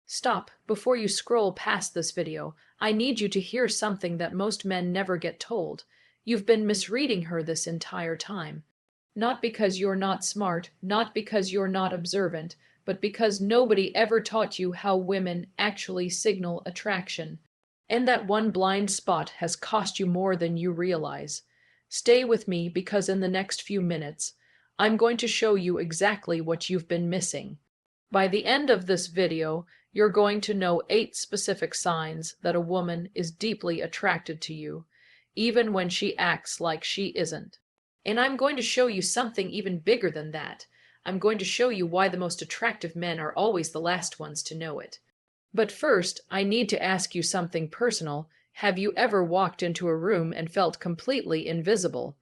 Stop, before you scroll past this video. I need you to hear something that most men never get told. You've been misreading her this entire time. Not because you're not smart, not because you're not observant, but because nobody ever taught you how women actually signal attraction. And that one blind spot has cost you more than you realize. Stay with me because in the next few minutes, I'm going to show you exactly what you've been missing. By the end of this video, you're going to know 8 specific signs that a woman is deeply attracted to you, even when she acts like she isn't. And I'm going to show you something even bigger than that. I'm going to show you why the most attractive men are always the last ones to know it. But first, I need to ask you something personal. Have you ever walked into a room and felt completely invisible?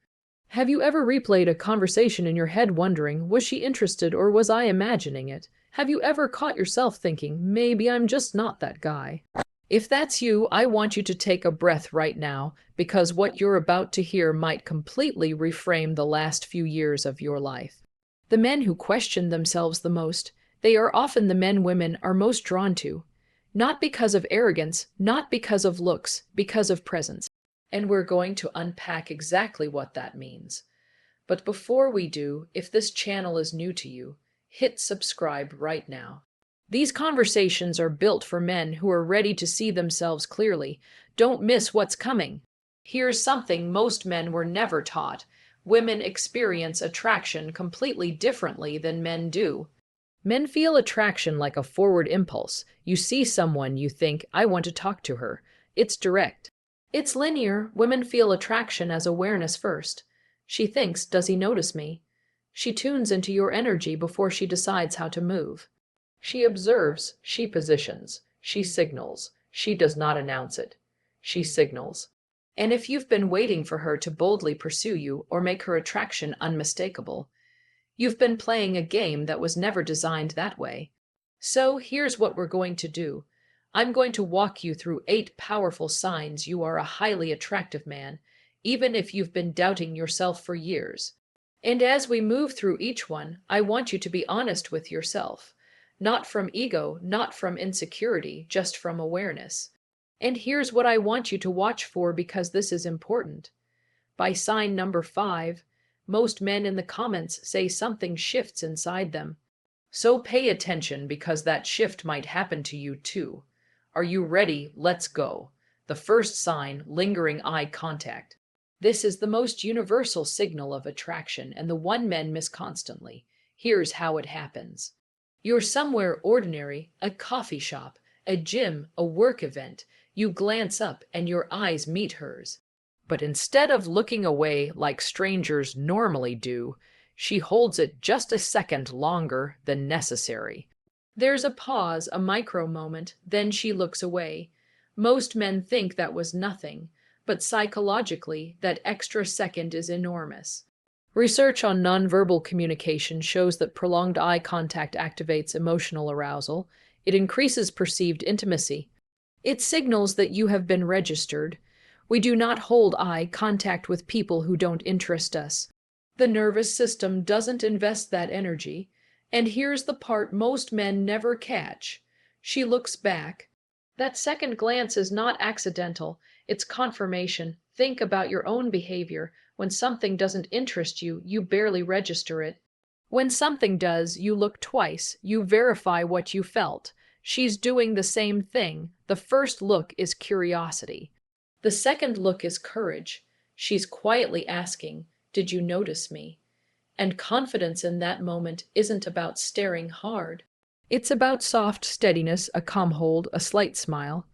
Have you ever replayed a conversation in your head wondering, was she interested or was I imagining it? Have you ever caught yourself thinking, maybe I'm just not that guy? If that's you, I want you to take a breath right now, because what you're about to hear might completely reframe the last few years of your life. The men who question themselves the most, they are often the men women are most drawn to. Not because of arrogance, not because of looks, because of presence. And we're going to unpack exactly what that means. But before we do, if this channel is new to you, hit subscribe right now. These conversations are built for men who are ready to see themselves clearly. Don't miss what's coming. Here's something most men were never taught. Women experience attraction completely differently than men do. Men feel attraction like a forward impulse. You see someone, you think, I want to talk to her. It's direct. It's linear. Women feel attraction as awareness first. She thinks, does he notice me? She tunes into your energy before she decides how to move. She observes, she positions, she signals. She does not announce it. She signals. And if you've been waiting for her to boldly pursue you or make her attraction unmistakable, you've been playing a game that was never designed that way. So here's what we're going to do. I'm going to walk you through 8 powerful signs you are a highly attractive man, even if you've been doubting yourself for years. And as we move through each one, I want you to be honest with yourself. Not from ego, not from insecurity, just from awareness. And here's what I want you to watch for because this is important. By sign number 5, most men in the comments say something shifts inside them. So pay attention because that shift might happen to you too. Are you ready? Let's go. The first sign, lingering eye contact. This is the most universal signal of attraction and the one men miss constantly. Here's how it happens. You're somewhere ordinary, a coffee shop, a gym, a work event. You glance up and your eyes meet hers. But instead of looking away like strangers normally do, she holds it just a second longer than necessary. There's a pause, a micro moment, then she looks away. Most men think that was nothing, but psychologically, that extra second is enormous. Research on nonverbal communication shows that prolonged eye contact activates emotional arousal. It increases perceived intimacy. It signals that you have been registered. We do not hold eye contact with people who don't interest us. The nervous system doesn't invest that energy. And here's the part most men never catch. She looks back. That second glance is not accidental. It's confirmation. Think about your own behavior. When something doesn't interest you, you barely register it. When something does, you look twice. You verify what you felt. She's doing the same thing. The first look is curiosity. The second look is courage. She's quietly asking, did you notice me? And confidence in that moment isn't about staring hard. It's about soft steadiness, a calm hold, a slight smile.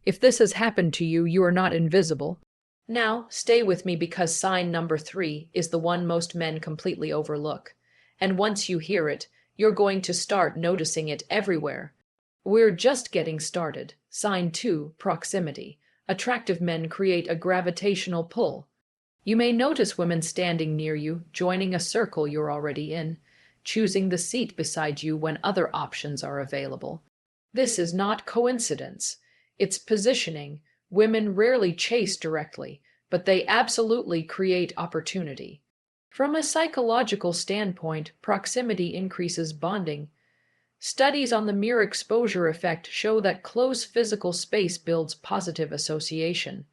If this has happened to you, you are not invisible. Now, stay with me because sign number 3 is the one most men completely overlook. And once you hear it, you're going to start noticing it everywhere. We're just getting started. Sign 2, proximity. Attractive men create a gravitational pull. You may notice women standing near you, joining a circle you're already in, choosing the seat beside you when other options are available. This is not coincidence. It's positioning. Women rarely chase directly, but they absolutely create opportunity. From a psychological standpoint, proximity increases bonding. Studies on the mere exposure effect show that close physical space builds positive association.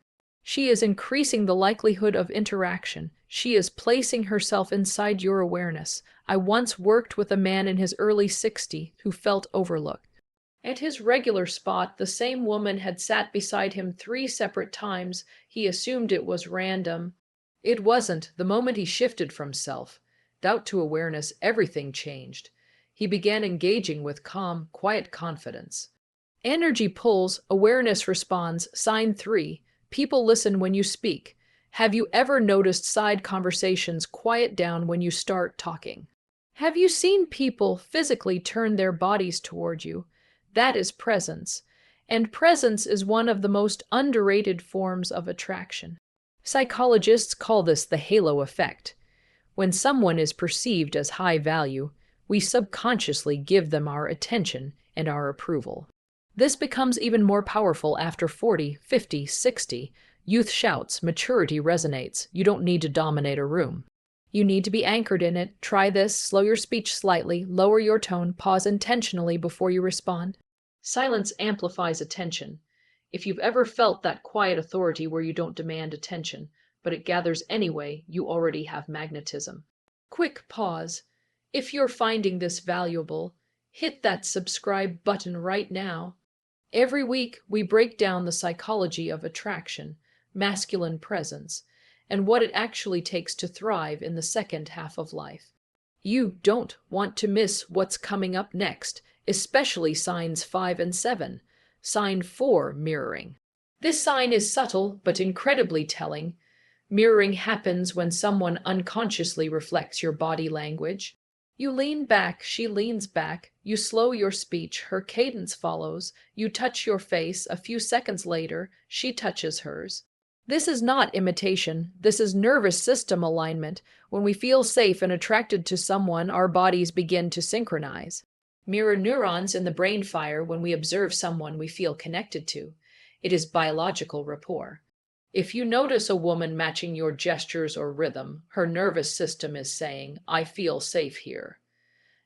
She is increasing the likelihood of interaction. She is placing herself inside your awareness. I once worked with a man in his early 60s who felt overlooked. At his regular spot, the same woman had sat beside him 3 separate times. He assumed it was random. It wasn't. The moment he shifted from self-doubt to awareness, everything changed. He began engaging with calm, quiet confidence. Energy pulls, awareness responds. Sign 3. People listen when you speak. Have you ever noticed side conversations quiet down when you start talking? Have you seen people physically turn their bodies toward you? That is presence. And presence is one of the most underrated forms of attraction. Psychologists call this the halo effect. When someone is perceived as high value, we subconsciously give them our attention and our approval. This becomes even more powerful after 40, 50, 60. Youth shouts, maturity resonates. You don't need to dominate a room. You need to be anchored in it. Try this, slow your speech slightly, lower your tone, pause intentionally before you respond. Silence amplifies attention. If you've ever felt that quiet authority where you don't demand attention, but it gathers anyway, you already have magnetism. Quick pause. If you're finding this valuable, hit that subscribe button right now. Every week, we break down the psychology of attraction, masculine presence, and what it actually takes to thrive in the second half of life. You don't want to miss what's coming up next, especially signs 5 and 7. Sign 4, mirroring. This sign is subtle but incredibly telling. Mirroring happens when someone unconsciously reflects your body language. You lean back, she leans back. You slow your speech, her cadence follows. You touch your face, a few seconds later, she touches hers. This is not imitation. This is nervous system alignment. When we feel safe and attracted to someone, our bodies begin to synchronize. Mirror neurons in the brain fire when we observe someone we feel connected to. It is biological rapport. If you notice a woman matching your gestures or rhythm, her nervous system is saying, I feel safe here.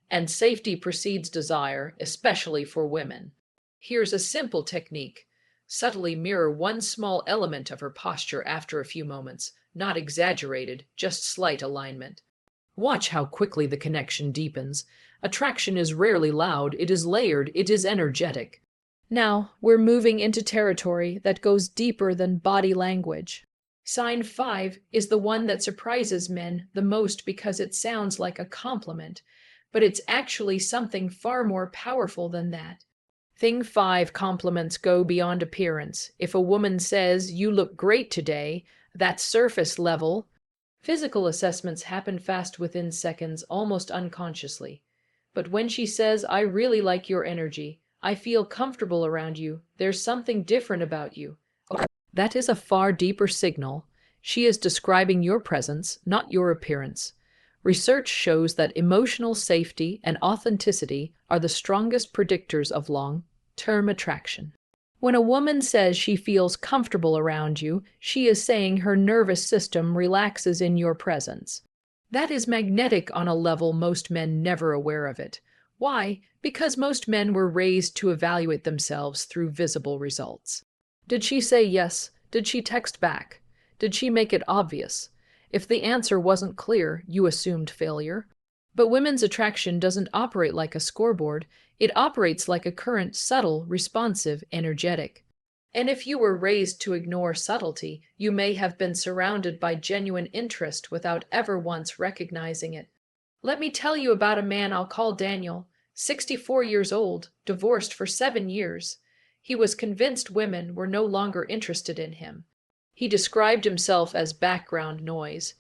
And safety precedes desire, especially for women. Here's a simple technique. Subtly mirror one small element of her posture after a few moments, not exaggerated, just slight alignment. Watch how quickly the connection deepens. Attraction is rarely loud, it is layered, it is energetic. Now, we're moving into territory that goes deeper than body language. Sign 5 is the one that surprises men the most because it sounds like a compliment, but it's actually something far more powerful than that. Thing 5 compliments go beyond appearance. If a woman says, you look great today, that's surface level. Physical assessments happen fast within seconds, almost unconsciously. But when she says, I really like your energy, I feel comfortable around you, there's something different about you. That is a far deeper signal. She is describing your presence, not your appearance. Research shows that emotional safety and authenticity are the strongest predictors of long-term attraction. When a woman says she feels comfortable around you, she is saying her nervous system relaxes in your presence. That is magnetic on a level most men never aware of it. Why? Because most men were raised to evaluate themselves through visible results. Did she say yes? Did she text back? Did she make it obvious? If the answer wasn't clear, you assumed failure. But women's attraction doesn't operate like a scoreboard. It operates like a current, subtle, responsive, energetic. And if you were raised to ignore subtlety, you may have been surrounded by genuine interest without ever once recognizing it. Let me tell you about a man I'll call Daniel, 64 years old, divorced for 7 years. He was convinced women were no longer interested in him. He described himself as background noise.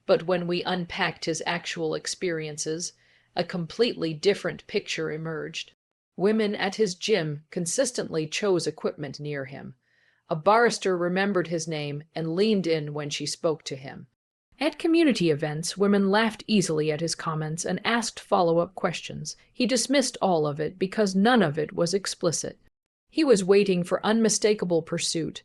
But when we unpacked his actual experiences, a completely different picture emerged. Women at his gym consistently chose equipment near him. A barrister remembered his name and leaned in when she spoke to him. At community events, women laughed easily at his comments and asked follow-up questions. He dismissed all of it because none of it was explicit. He was waiting for unmistakable pursuit.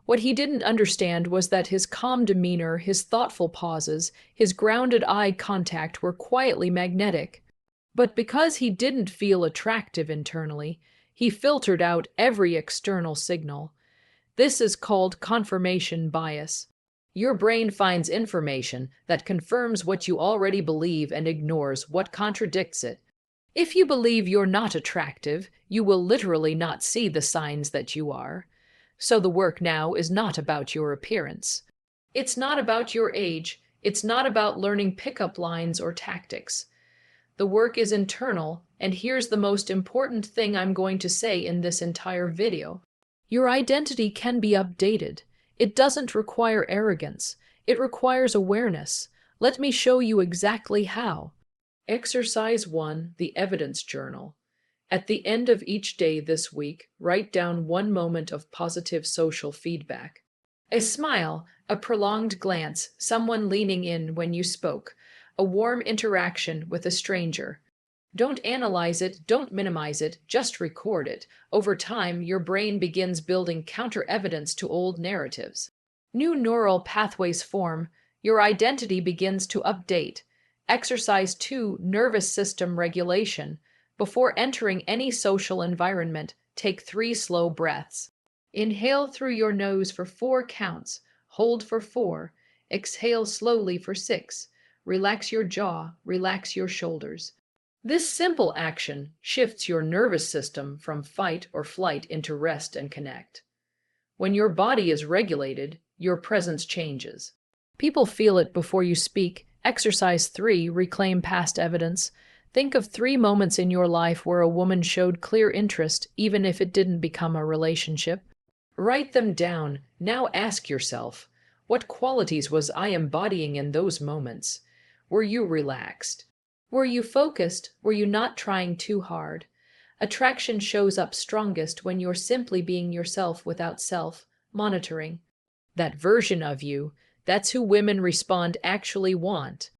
What he didn't understand was that his calm demeanor, his thoughtful pauses, his grounded eye contact were quietly magnetic. But because he didn't feel attractive internally, he filtered out every external signal. This is called confirmation bias. Your brain finds information that confirms what you already believe and ignores what contradicts it. If you believe you're not attractive, you will literally not see the signs that you are. So the work now is not about your appearance. It's not about your age. It's not about learning pickup lines or tactics. The work is internal, and here's the most important thing I'm going to say in this entire video. Your identity can be updated. It doesn't require arrogance. It requires awareness. Let me show you exactly how. Exercise 1, the evidence journal. At the end of each day this week, write down one moment of positive social feedback. A smile, a prolonged glance, someone leaning in when you spoke, a warm interaction with a stranger. Don't analyze it, don't minimize it, just record it. Over time, your brain begins building counter-evidence to old narratives. New neural pathways form, your identity begins to update. Exercise 2, nervous system regulation. Before entering any social environment, take 3 slow breaths. Inhale through your nose for 4 counts, hold for 4, exhale slowly for 6. Relax your jaw, relax your shoulders. This simple action shifts your nervous system from fight or flight into rest and connect. When your body is regulated, your presence changes. People feel it before you speak. Exercise 3, reclaim past evidence. Think of 3 moments in your life where a woman showed clear interest, even if it didn't become a relationship. Write them down. Now ask yourself, what qualities was I embodying in those moments? Were you relaxed? Were you focused? Were you not trying too hard? Attraction shows up strongest when you're simply being yourself without self-monitoring. That version of you, that's who women respond actually want.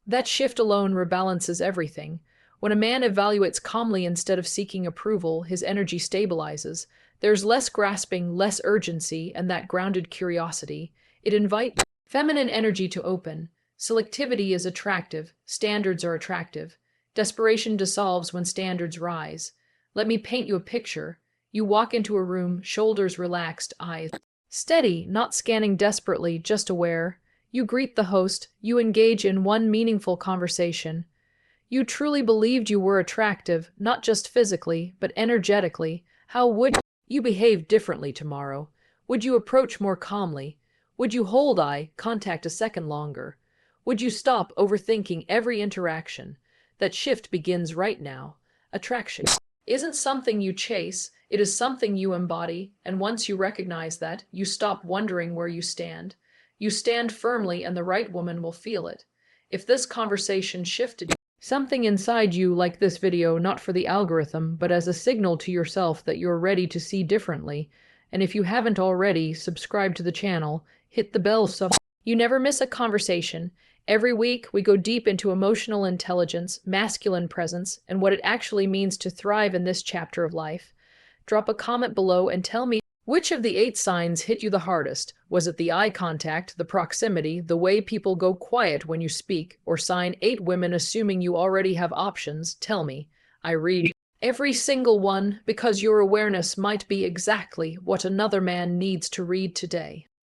That shift alone rebalances everything. When a man evaluates calmly instead of seeking approval, his energy stabilizes. There's less grasping, less urgency, and that grounded curiosity. It invites feminine energy to open. Selectivity is attractive, standards are attractive. Desperation dissolves when standards rise. Let me paint you a picture. You walk into a room, shoulders relaxed, eyes steady, not scanning desperately, just aware. You greet the host, you engage in one meaningful conversation. You truly believed you were attractive, not just physically, but energetically. How would you behave differently tomorrow? Would you approach more calmly? Would you hold eye contact a second longer? Would you stop overthinking every interaction? That shift begins right now. Attraction isn't something you chase, it is something you embody, and once you recognize that, you stop wondering where you stand. You stand firmly and the right woman will feel it. If this conversation shifted something inside you, like this video, not for the algorithm, but as a signal to yourself that you're ready to see differently, and if you haven't already, subscribe to the channel, hit the bell so you never miss a conversation. Every week, we go deep into emotional intelligence, masculine presence, and what it actually means to thrive in this chapter of life. Drop a comment below and tell me which of the 8 signs hit you the hardest. Was it the eye contact, the proximity, the way people go quiet when you speak, or sign 8 women assuming you already have options? Tell me. I read every single one because your awareness might be exactly what another man needs to read today.